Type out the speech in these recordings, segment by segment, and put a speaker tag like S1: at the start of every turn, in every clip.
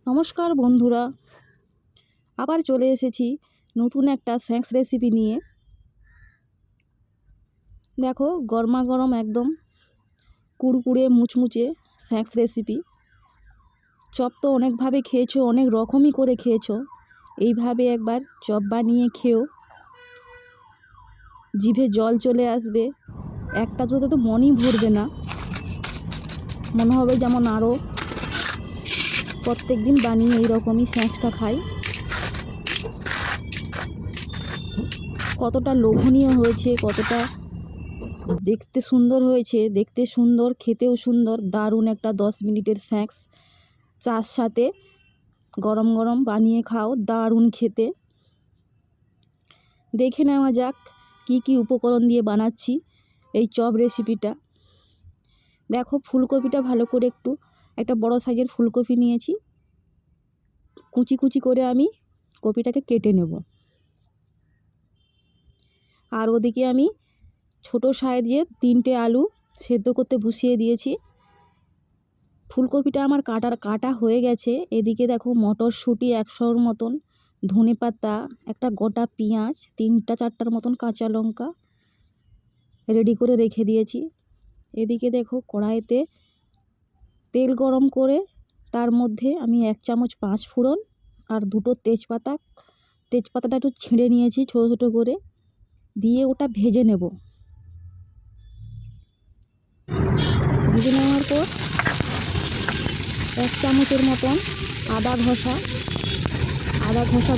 S1: নমস্কার বন্ধুরা, আবার চলে এসেছি নতুন একটা স্ন্যাক্স রেসিপি নিয়ে। দেখো, গরমা গরম একদম কুড়কুড়ে মুচমুচে স্ন্যাক্স রেসিপি। চপ তো অনেকভাবে খেয়েছো, অনেক রকমই করে খেয়েছো। এইভাবে একবার চপ বানিয়ে খেও, জিভে জল চলে আসবে। একটা তো মনই ভরবে না, মনে হবে যেমন আরও প্রত্যেক দিন বানিয়ে এইরকমই স্ন্যাক্সটা খাই। কতটা লোভনীয় হয়েছে, কতটা দেখতে সুন্দর হয়েছে, দেখতে সুন্দর, খেতেও সুন্দর। দারুণ একটা 10 মিনিটের স্ন্যাক্স, চার সাথে গরম গরম বানিয়ে খাও, দারুণ খেতে। দেখে নেওয়া যাক কি কি উপকরণ দিয়ে বানাচ্ছি এই চপ রেসিপিটা। দেখো, ফুলকপিটা ভালো করে একটা বড় সাইজের ফুলকপি নিয়েছি। কুচি কুচি করে আমি কপিটাকে কেটে নেব। আর ওদিকে আমি ছোট সাইজের 3টে আলু সেদ্ধ করতে বসিয়ে দিয়েছি। ফুলকপিটা আমার কাটা হয়ে গেছে। এদিকে দেখো, মটরশুঁটি 100-র মতন, ধনেপাতা, একটা গোটা পেঁয়াজ, 3-4টার মতন কাঁচা লঙ্কা রেডি করে রেখে দিয়েছি। এদিকে দেখো, কড়াইতে তেল গরম করে তার মধ্যে আমি 1 চামচ 5 ফোড়ন আর 2টো তেজপাতাটা একটু ছিঁড়ে নিয়েছি ছোটো ছোটো করে, দিয়ে ওটা ভেজে নেব। ভেজে নেওয়ার পর 1 চামচের মতন আদা ঘষা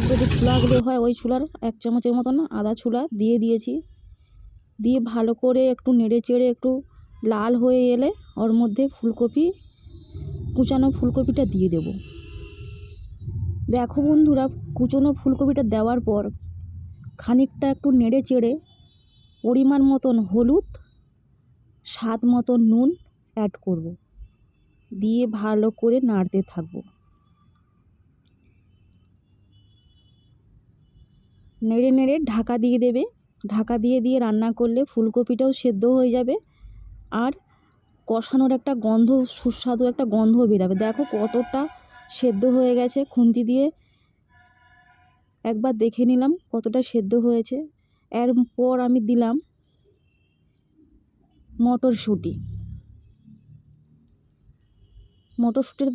S1: যদি ছুলাগুলো হয়, ওই ছুলার 1 চামচের মতন আদা ছুলা দিয়ে দিয়েছি। দিয়ে ভালো করে একটু নেড়ে চেড়ে একটু লাল হয়ে এলে ওর মধ্যে কুচানো ফুলকপিটা দিয়ে দেব। দেখো বন্ধুরা, কুচানো ফুলকপিটা দেওয়ার পর খানিকটা একটু নেড়ে চেড়ে পরিমাণ মতন হলুদ, স্বাদ মতন নুন অ্যাড করব, দিয়ে ভালো করে নাড়তে থাকবো। নেড়ে নেড়ে ঢাকা দিয়ে দেবে। ঢাকা দিয়ে রান্না করলে ফুলকপিটাও সেদ্ধ হয়ে যাবে, আর কষানোর একটা গন্ধ, সুস্বাদু একটা গন্ধ বেরাবে। দেখো কতটা সেদ্ধ হয়ে গেছে, খুন্তি দিয়ে একবার দেখে নিলাম কতটা সেদ্ধ হয়েছে। এরপর আমি দিলাম মটরশুঁটি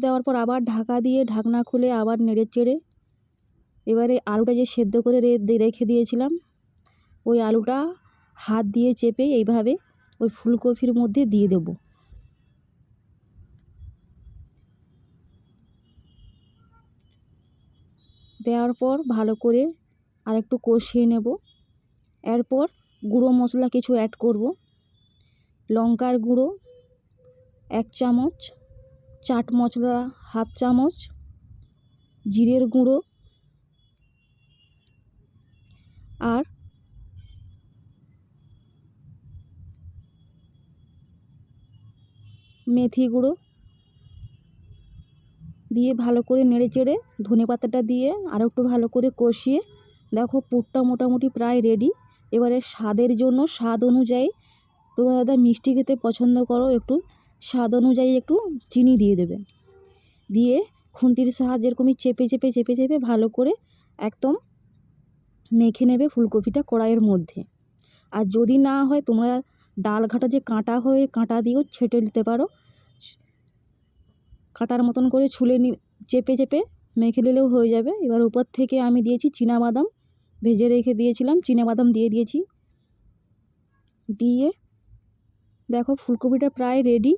S1: দেওয়ার পর আবার ঢাকা দিয়ে ঢাকনা খুলে আবার নেড়ে চেড়ে এবারে আলুটা যে সেদ্ধ করে রেখে দিয়েছিলাম, ওই আলুটা হাত দিয়ে চেপে এইভাবে ওই ফুলকপির মধ্যে দিয়ে দেব। দেওয়ার পর ভালো করে আরেকটু কষিয়ে নেব। এরপর গুঁড়ো মশলা কিছু অ্যাড করব। লঙ্কার গুঁড়ো 1 চামচ, চাট মশলা 1/2 চামচ, জিরের গুঁড়ো আর মেথি গুঁড়ো দিয়ে ভালো করে নেড়ে চেড়ে ধনেপাতাটা দিয়ে আরও একটু ভালো করে কষিয়ে, দেখো পুরটা মোটামুটি প্রায় রেডি। এবারে স্বাদের জন্য স্বাদ অনুযায়ী, তোমরা দাদা মিষ্টি খেতে পছন্দ করো, একটু স্বাদ অনুযায়ী একটু চিনি দিয়ে দেবে। দিয়ে খুন্তির সাহায্যে এরকমই চেপে চেপে চেপে চেপে ভালো করে একদম মেখে নেবে ফুলকপিটা কড়াইয়ের মধ্যে। আর যদি না হয়, তোমরা ডাল ঘাটা যে কাঁটা দিয়েও ছেটে নিতে পারো। কাঁটার মতন করে চেপে চেপে মেখে নিলেও হয়ে যাবে। এবার উপর থেকে আমি দিয়েছি চীনাবাদাম, ভেজে রেখে দিয়েছিলাম, চীনাবাদাম দিয়ে দিয়েছি। দিয়ে দেখো ফুলকপিটা প্রায় রেডি।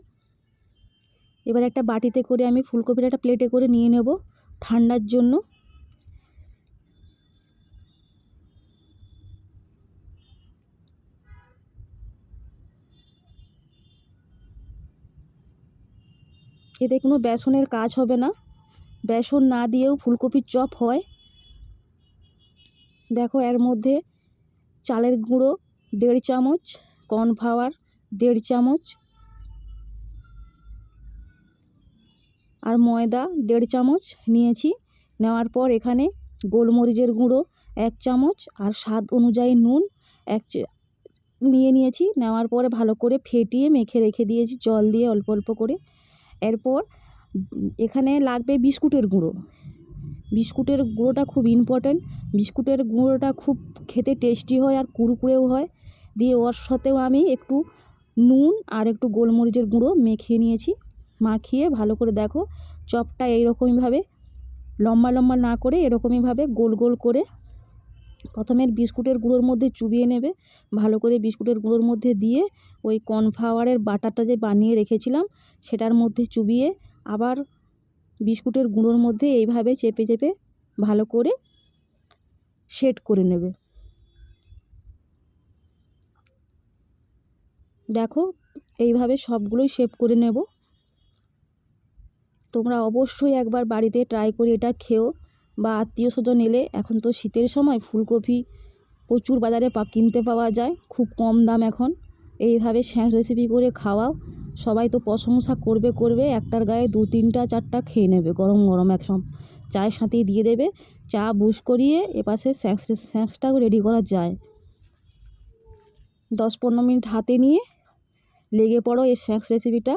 S1: এবার একটা বাটিতে করে আমি ফুলকপিটা একটা প্লেটে করে নিয়ে নেব ঠান্ডার জন্য। এতে কোনো বেসনের কাজ হবে না, বেসন না দিয়েও ফুলকপির চপ হয়। দেখো, এর মধ্যে চালের গুঁড়ো 1.5 চামচ, কর্নফ্লাওয়ার 1.5 চামচ আর ময়দা 1.5 চামচ নিয়েছি। নেওয়ার পর এখানে গোলমরিচের গুঁড়ো 1 চামচ আর স্বাদ অনুযায়ী নুন নিয়েছি। নেওয়ার পরে ভালো করে ফেটিয়ে মেখে রেখে দিয়েছি জল দিয়ে অল্প অল্প করে। এরপর এখানে লাগবে বিস্কুটের গুঁড়ো। বিস্কুটের গুঁড়োটা খুব ইম্পর্ট্যান্ট। বিস্কুটের গুঁড়োটা খুব খেতে টেস্টি হয় আর কুড়কুড়েও হয়। দিয়ে ওর সাথেও আমি একটু নুন আর একটু গোলমরিচের গুঁড়ো মেখে নিয়েছি। মাখিয়ে ভালো করে দেখো চপটা এইরকমইভাবে লম্বা লম্বা না করে এরকমইভাবে গোল গোল করে প্রথমে বিস্কুটের গুঁড়োর মধ্যে চুবিয়ে নেবে। ভালো করে বিস্কুটের গুঁড়োর মধ্যে দিয়ে ওই কর্নফ্লাওয়ারের বাটারটা যে বানিয়ে রেখেছিলাম সেটার মধ্যে চুবিয়ে আবার বিস্কুটের গুঁড়োর মধ্যে এইভাবে চেপে চেপে ভালো করে সেট করে নেবে। দেখো এইভাবে সবগুলোই শেপ করে নেব। তোমরা অবশ্যই একবার বাড়িতে ট্রাই করে এটা খেও, বা আত্মীয় স্বজন এলে, এখন তো শীতের সময় ফুলকপি প্রচুর বাজারে কিনতে পাওয়া যায় খুব কম দাম এখন। এইভাবে স্ন্যাক্স রেসিপি করে খাওয়াও, সবাই তো প্রশংসা করবে, একটার গায়ে 2, 3, 4টা খেয়ে নেবে গরম গরম একসঙ্গে চায়ের সাথেই দিয়ে দেবে। চা বুশ করিয়ে এপাশে স্ন্যাক্সটাও রেডি করা যায়। 10-15 মিনিট হাতে নিয়ে লেগে পড়ো এই স্ন্যাক্স রেসিপিটা।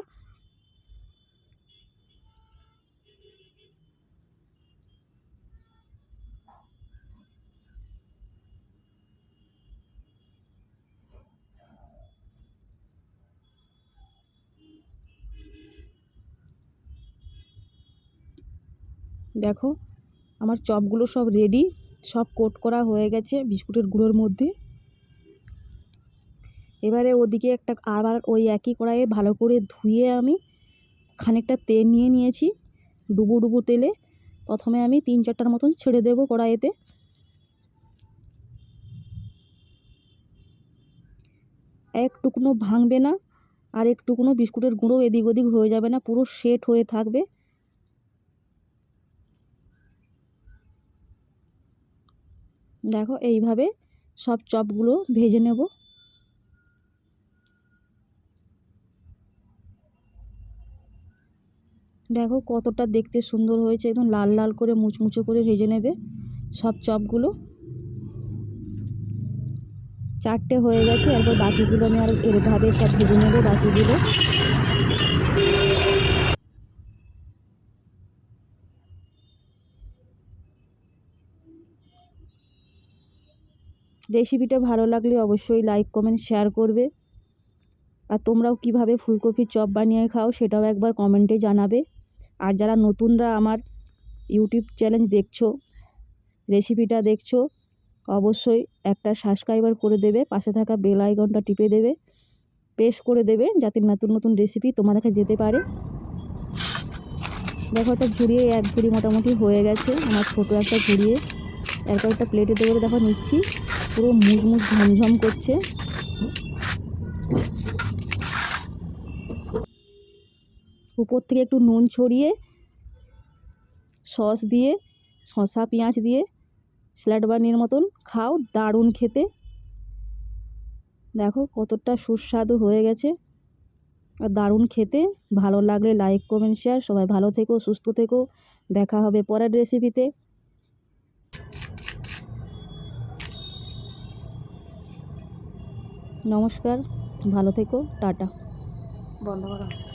S1: দেখো আমার চপগুলো সব রেডি, সব কোট করা হয়ে গেছে বিস্কুটের গুঁড়োর মধ্যে। এবারে ওদিকে আবার ওই একই কড়াইয়ে ভালো করে ধুয়ে আমি খানিকটা তেল নিয়ে নিয়েছি। ডুবো ডুবো তেলে প্রথমে আমি 3-4টার মতন ছেড়ে দেবো কড়াইতে। একটুকুনো ভাঙবে না আর একটুকুনো বিস্কুটের গুঁড়ো এদিক ওদিক হয়ে যাবে না, পুরো সেট হয়ে থাকবে। দেখো এইভাবে সব চপগুলো ভেজে নেব। দেখো কতটা দেখতে সুন্দর হয়েছে, একদম লাল লাল করে মুচমুচে করে ভেজে নেবে সব চপগুলো। 4টে হয়ে গেছে, এরপর বাকিগুলো আমি আর এভাবে সব ভেজে নেব বাকিগুলো। রেসিপিটা ভালো লাগলে অবশ্যই লাইক কমেন্ট শেয়ার করবে। আর তোমরাও কিভাবে ফুলকপির চপ বানিয়ে খাও সেটাও একবার কমেন্টে জানাবে। আর যারা নতুনরা আমার ইউটিউব চ্যানেল দেখছো, রেসিপিটা দেখছো, অবশ্যই একটা সাবস্ক্রাইবার করে দেবে, পাশে থাকা বেল আইকনটা টিপে দেবে, প্রেস করে দেবে যাতে নতুন নতুন রেসিপি তোমার কাছে যেতে পারে। দেখো একটা ঝুড়িয়ে 1 ঝুড়ি মোটামুটি হয়ে গেছে আমার ছোটো একটা ঝুড়িয়ে। এরপর একটা প্লেটে দেবে, দেখো নিচ্ছি, পুরো মুচমুচ ঝমঝম করছে। উপর থেকে একটু নুন ছড়িয়ে সস দিয়ে, শসা পেঁয়াজ দিয়ে স্যালাড বানিয়ে মতন খাও, দারুণ খেতে। দেখো কতটা সুস্বাদু হয়ে গেছে আর দারুণ খেতে। ভালো লাগলে লাইক কমেন্ট শেয়ার। সবাই ভালো থেকো, সুস্থ থেকো, দেখা হবে পরের রেসিপিতে। নমস্কার, ভালো থেকো, টাটা। বন্ধ করো।